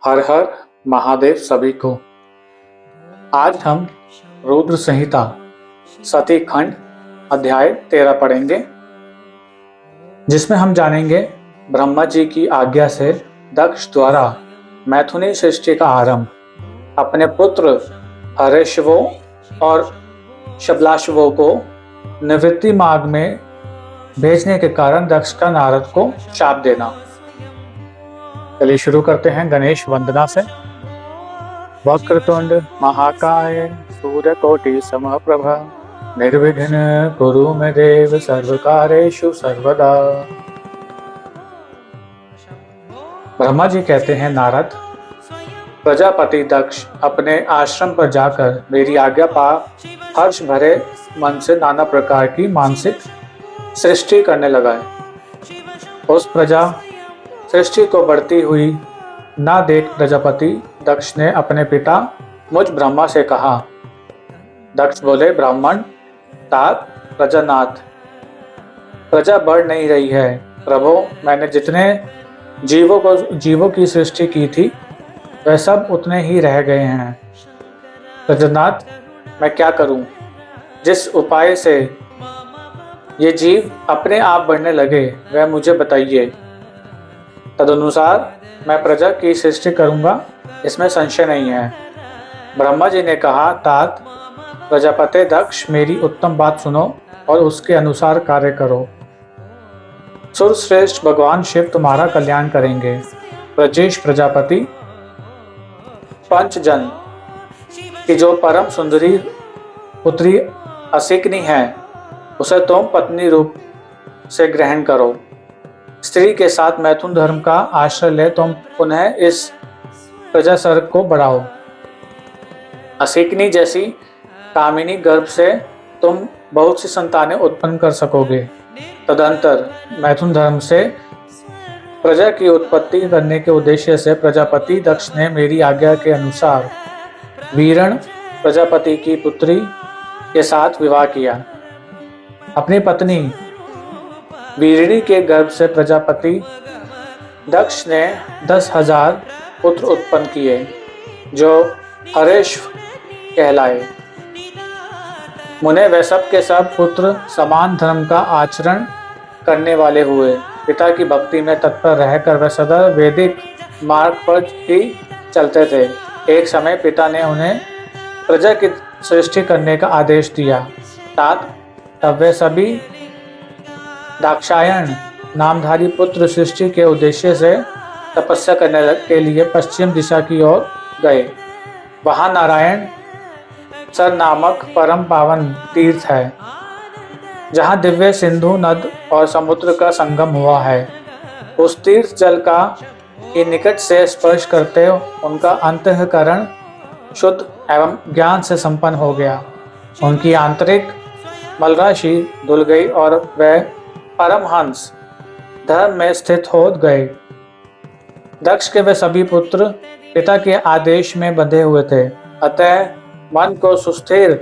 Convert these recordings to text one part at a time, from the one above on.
हर हर महादेव सभी को। आज हम रुद्र संहिता सती खंड अध्याय 13 पढ़ेंगे, जिसमें हम जानेंगे ब्रह्मा जी की आज्ञा से दक्ष द्वारा मैथुनी सृष्टि का आरंभ, अपने पुत्र हरेशवों और शबलाशवों को निवृत्ति मार्ग में भेजने के कारण दक्ष का नारद को शाप देना। चलिए शुरू करते हैं गणेश वंदना से। वक्रतुंड महाकाय सूर्यकोटि समप्रभ निर्विघ्न कुरु मे देव सर्वकारेषु सर्वदा। ब्रह्मा जी कहते हैं, नारद, प्रजापति दक्ष अपने आश्रम पर जाकर मेरी आज्ञा पा हर्ष भरे मन से नाना प्रकार की मानसिक सृष्टि करने लगा। उस प्रजा सृष्टि को बढ़ती हुई ना देख प्रजापति दक्ष ने अपने पिता मुझ ब्रह्मा से कहा। दक्ष बोले, ब्राह्मण तात प्रजानाथ, प्रजा बढ़ नहीं रही है। प्रभु, मैंने जितने जीवों की सृष्टि की थी वह सब उतने ही रह गए हैं। प्रजानाथ, मैं क्या करूं? जिस उपाय से ये जीव अपने आप बढ़ने लगे वह मुझे बताइए, तदनुसार मैं प्रजा की सृष्टि करूंगा, इसमें संशय नहीं है। ब्रह्मा जी ने कहा, तात प्रजापति दक्ष, मेरी उत्तम बात सुनो और उसके अनुसार कार्य करो। सुरश्रेष्ठ भगवान शिव तुम्हारा कल्याण करेंगे। ब्रजेश प्रजापति पंचजन की जो परम सुंदरी पुत्री असिकनी है उसे तुम पत्नी रूप से ग्रहण करो। स्त्री के साथ मैथुन धर्म का आश्रय ले तुम पुनः इस प्रजा सर्ग को बढ़ाओ। असिकनी जैसी कामिनी गर्भ से तुम बहुत सी संतानें उत्पन्न कर सकोगे। तदंतर मैथुन धर्म से प्रजा की उत्पत्ति करने के उद्देश्य से प्रजापति दक्ष ने मेरी आज्ञा के अनुसार वीरण प्रजापति की पुत्री के साथ विवाह किया। अपनी पत्नी वीरिणी के गर्भ से प्रजापति दक्ष ने 10,000 पुत्र उत्पन्न किए जो हरेश्व कहलाए। मुने वे सब के सब पुत्र समान धर्म का आचरण करने वाले हुए। पिता की भक्ति में तत्पर रहकर वे सदा वैदिक मार्ग पर ही चलते थे। एक समय पिता ने उन्हें प्रजा की सृष्टि करने का आदेश दिया। तब वे सभी दाक्षायण नामधारी पुत्र सृष्टि के उद्देश्य से तपस्या करने के लिए पश्चिम दिशा की ओर गए। वहां नारायण सर नामक परम पावन तीर्थ है, जहां दिव्य सिंधु नद और समुद्र का संगम हुआ है। उस तीर्थ जल का ही निकट से स्पर्श करते उनका अंतःकरण शुद्ध एवं ज्ञान से संपन्न हो गया। उनकी आंतरिक मलराशि धुल गई और वह परमहंस धर्म में स्थित हो गए। दक्ष के वे सभी पुत्र पिता के आदेश में बंधे हुए थे, अतः मन को सुस्थिर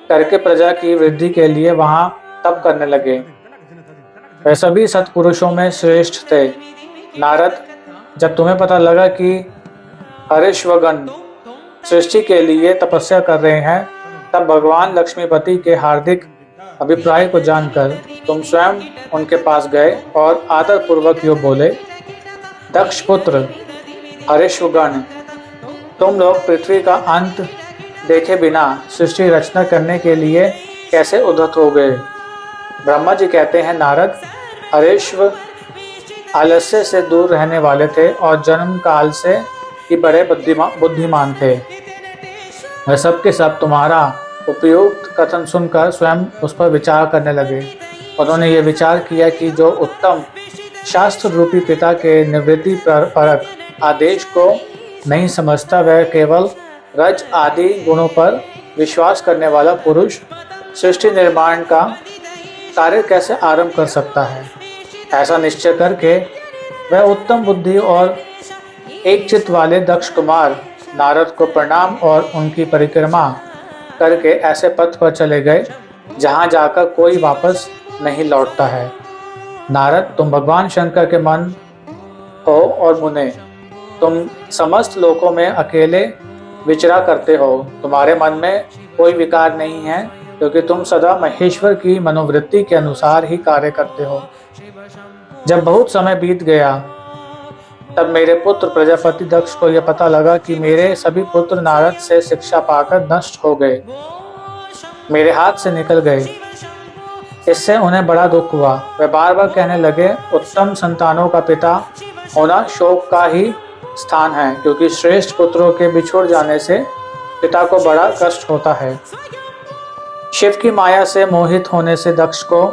करके प्रजा की वृद्धि के लिए वहां तप करने लगे। वे सभी सत्पुरुषों में श्रेष्ठ थे। नारद, जब तुम्हें पता लगा कि हरेश्वगण सृष्टि के लिए तपस्या कर रहे हैं, तब भगवान लक्ष्मीपति के हार्दिक अभिप्राय को जानकर तुम स्वयं उनके पास गए और आदर पूर्वक यो बोले, दक्ष पुत्र हरेश्वगण, तुम लोग पृथ्वी का अंत देखे बिना सृष्टि रचना करने के लिए कैसे उद्धत हो गए? ब्रह्मा जी कहते हैं, नारद, हरेश्व आलस्य से दूर रहने वाले थे और जन्म काल से ही बड़े बुद्धिमान थे। वह सब के सब तुम्हारा उपयुक्त कथन सुनकर स्वयं उस पर विचार करने लगे। उन्होंने ये विचार किया कि जो उत्तम शास्त्र रूपी पिता के निवृत्ति परक आदेश को नहीं समझता, वह केवल रज आदि गुणों पर विश्वास करने वाला पुरुष सृष्टि निर्माण का कार्य कैसे आरंभ कर सकता है। ऐसा निश्चय करके वह उत्तम बुद्धि और एक चित्त वाले दक्ष कुमार नारद को प्रणाम और उनकी परिक्रमा करके ऐसे पथ पर चले गए जहां जाकर कोई वापस नहीं लौटता है। नारद, तुम भगवान शंकर के मन हो और मुने, तुम समस्त लोकों में अकेले विचरा करते हो। तुम्हारे मन में कोई विकार नहीं है, क्योंकि तुम सदा महेश्वर की मनोवृत्ति के अनुसार ही कार्य करते हो। जब बहुत समय बीत गया, तब मेरे पुत्र प्रजापति दक्ष को यह पता लगा कि मेरे सभी पुत्र नारद से शिक्षा पाकर नष्ट हो गए, मेरे हाथ से निकल गए। इससे उन्हें बड़ा दुख हुआ। वे बार बार कहने लगे, उत्तम संतानों का पिता होना शोक का ही स्थान है, क्योंकि श्रेष्ठ पुत्रों के बिछुड़ जाने से पिता को बड़ा कष्ट होता है। शिव की माया से मोहित होने से दक्ष को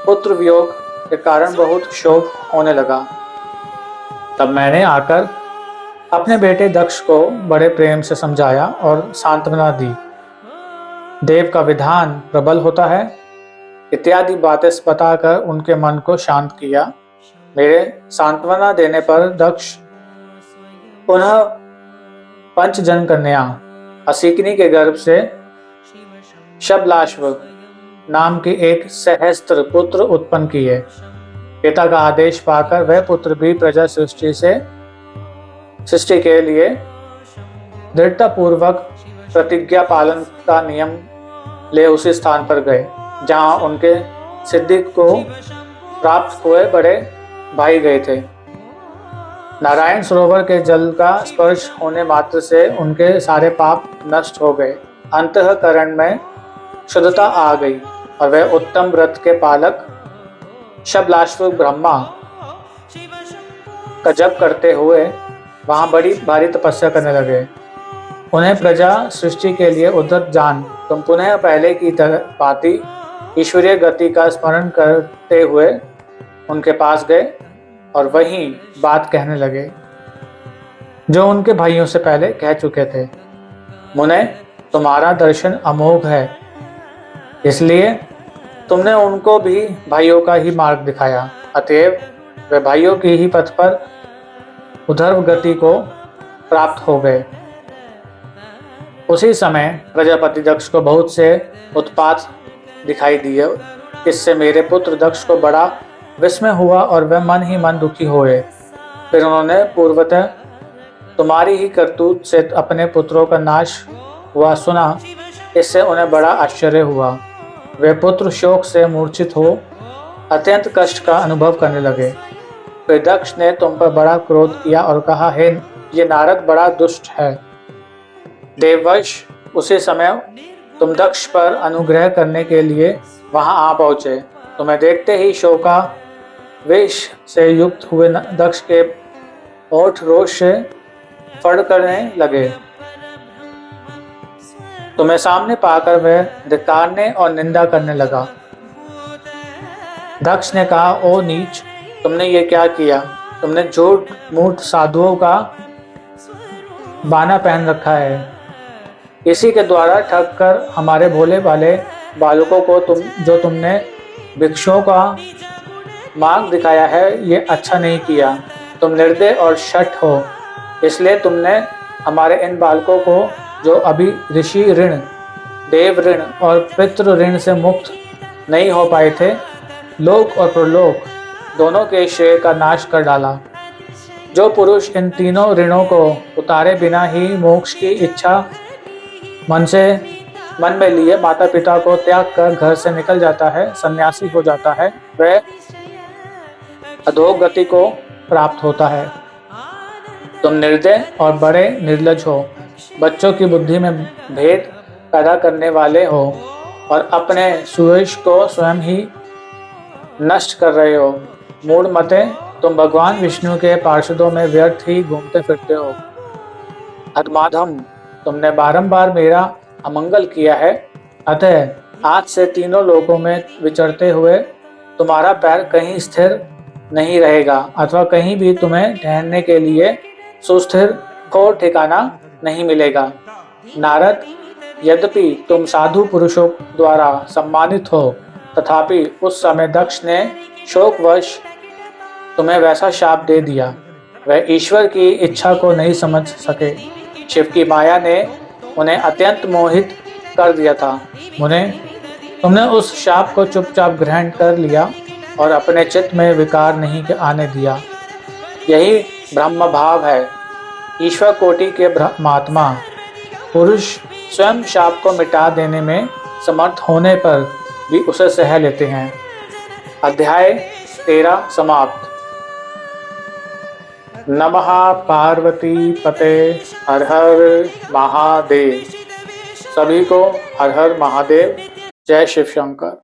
पुत्र वियोग के कारण बहुत शोक होने लगा। तब मैंने आकर अपने बेटे दक्ष को बड़े प्रेम से समझाया और सांत्वना दी। देव का विधान प्रबल होता है इत्यादि बातें बताकर उनके मन को शांत किया। मेरे सांत्वना देने पर दक्ष पुनः पंचजन कन्या असिकनी के गर्भ से शबलाश्व नाम की एक सहस्त्र पुत्र उत्पन्न किए। पिता का आदेश पाकर वह पुत्र भी प्रजा सृष्टि के लिए दृढ़ता पूर्वक प्रतिज्ञा पालन का नियम ले उसी स्थान पर गए जहां उनके सिद्धि को प्राप्त हुए बड़े भाई गए थे। नारायण सरोवर के जल का स्पर्श होने मात्र से उनके सारे पाप नष्ट हो गए। अंतःकरण में शुद्धता आ गई और वह उत्तम व्रत के पालक शबलाश्व ब्रह्मा का जप करते हुए वहां बड़ी भारी तपस्या करने लगे। उन्हें प्रजा सृष्टि के लिए उद्धत जान तुम पुनः पहले की भांति ईश्वरीय गति का स्मरण करते हुए उनके पास गए और वही बात कहने लगे जो उनके भाइयों से पहले कह चुके थे। मुने, तुम्हारा दर्शन अमोघ है, इसलिए तुमने उनको भी भाइयों का ही मार्ग दिखाया। अतएव वे भाइयों के ही पथ पर उधर्व गति को प्राप्त हो गए। उसी समय प्रजापति दक्ष को बहुत से उत्पात दिखाई दिए। इससे मेरे पुत्र दक्ष को बड़ा विस्मय हुआ और वह मन ही मन दुखी हुए। फिर उन्होंने पूर्वतः तुम्हारी ही करतूत से अपने पुत्रों का नाश हुआ सुना। इससे उन्हें बड़ा आश्चर्य हुआ। वे पुत्र शोक से मूर्छित हो अत्यंत कष्ट का अनुभव करने लगे। फिर दक्ष ने तुम पर बड़ा क्रोध किया और कहा, हे ये नारद बड़ा दुष्ट है। देववश उसी समय तुम दक्ष पर अनुग्रह करने के लिए वहां आ पहुंचे। तुम्हें देखते ही शोका वेश से युक्त हुए दक्ष के ओठ रोष से फड़ करने लगे। तुम्हें सामने पाकर वह धिक्कारने और निंदा करने लगा। दक्ष ने कहा, ओ नीच, तुमने ये क्या किया? तुमने झूठ मूठ साधुओं का बाना पहन रखा है। इसी के द्वारा ठग कर हमारे भोले भाले बालकों को तुमने भिक्षुओं का मार्ग दिखाया है, ये अच्छा नहीं किया। तुम निर्दय और शठ हो, इसलिए तुमने हमारे इन बालकों को जो अभी ऋषि ऋण, देव ऋण और पितृ ऋण से मुक्त नहीं हो पाए थे, लोक और प्रलोक दोनों के श्रेय का नाश कर डाला। जो पुरुष इन तीनों ऋणों को उतारे बिना ही मोक्ष की इच्छा मन में लिए माता पिता को त्याग कर घर से निकल जाता है, सन्यासी हो जाता है, वह अधोगति को प्राप्त होता है। तुम निर्दय और बड़े निर्लज हो, बच्चों की बुद्धि में भेद पैदा करने वाले हो और अपने सुयश को स्वयं ही नष्ट कर रहे हो। मूढ़ मते, तुम भगवान विष्णु के पार्षदों में व्यर्थ ही घूमते फिरते हो। अधमाधम, तुमने बारंबार मेरा अमंगल किया है, अतः आज से तीनों लोकों में विचरते हुए तुम्हारा पैर कहीं स्थिर नहीं रहेगा अथवा कहीं भी तुम्हें ठहरने के लिए सुस्थिर को ठिकाना नहीं मिलेगा। नारद, यद्यपि तुम साधु पुरुषों द्वारा सम्मानित हो, तथापि उस समय दक्ष ने शोकवश तुम्हें वैसा शाप दे दिया। वह ईश्वर की इच्छा को नहीं समझ सके। शिव की माया ने उन्हें अत्यंत मोहित कर दिया था। मुने, तुमने उस शाप को चुपचाप ग्रहण कर लिया और अपने चित्त में विकार नहीं आने दिया। यही ब्रह्म भाव है। ईश्वर कोटि के महात्मा पुरुष स्वयं शाप को मिटा देने में समर्थ होने पर भी उसे सह लेते हैं। अध्याय 13 समाप्त। नमः पार्वती पते हर हर महादेव। सभी को हर हर महादेव। जय शिव शंकर।